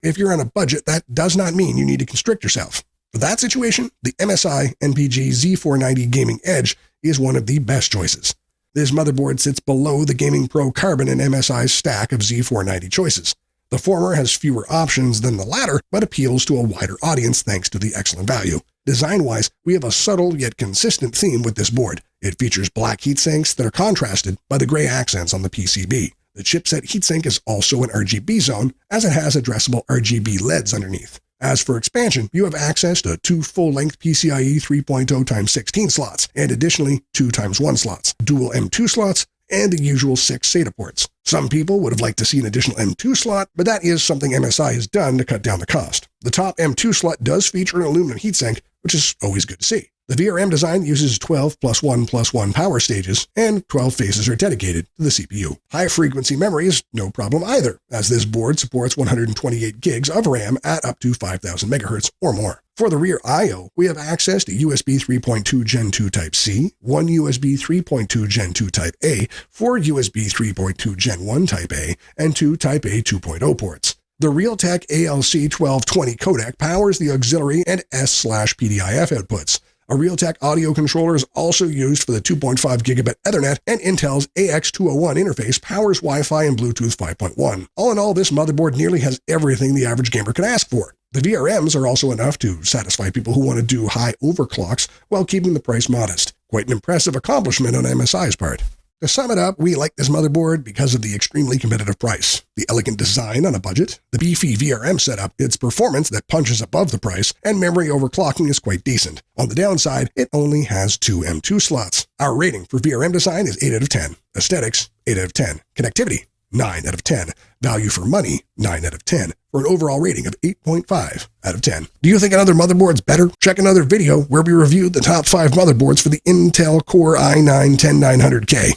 If you're on a budget, that does not mean you need to constrict yourself. For that situation, the Msi Mpg Z490 Gaming Edge is one of the best choices. This motherboard sits below the Gaming Pro Carbon and MSI's stack of Z490 choices. The former has fewer options than the latter, but appeals to a wider audience thanks to the excellent value. Design-wise, we have a subtle yet consistent theme with this board. It features black heatsinks that are contrasted by the gray accents on the PCB. The chipset heatsink is also an RGB zone, as it has addressable RGB LEDs underneath. As for expansion, you have access to 2 full-length PCIe 3.0x16 slots, and additionally 2x1 slots, dual M2 slots, and the usual 6 SATA ports. Some people would have liked to see an additional M2 slot, but that is something MSI has done to cut down the cost. The top M2 slot does feature an aluminum heatsink, which is always good to see. The VRM design uses 12 +1 power stages, and 12 phases are dedicated to the CPU. High-frequency memory is no problem either, as this board supports 128 gigs of RAM at up to 5,000 MHz or more. For the rear I/O, we have access to USB 3.2 Gen 2 Type-C, 1 USB 3.2 Gen 2 Type-A, 4 USB 3.2 Gen 1 Type-A, and 2 Type-A 2.0 ports. The Realtek ALC1220 codec powers the auxiliary and S/PDIF outputs. A Realtek audio controller is also used for the 2.5 gigabit Ethernet, and Intel's AX201 interface powers Wi-Fi and Bluetooth 5.1. All in all, this motherboard nearly has everything the average gamer could ask for. The VRMs are also enough to satisfy people who want to do high overclocks while keeping the price modest. Quite an impressive accomplishment on MSI's part. To sum it up, we like this motherboard because of the extremely competitive price, the elegant design on a budget, the Beefy Vrm Setup, its performance that punches above the price, and memory overclocking is quite decent. On the downside, it only has 2 M2 slots. Our rating for VRM design is 8 out of 10. Aesthetics, 8 out of 10. Connectivity, 9 out of 10. Value for money, 9 out of 10. For an overall rating of 8.5 out of 10. Do you think another motherboard's better? Check another video where we reviewed the top 5 motherboards for the Intel Core i9-10900K.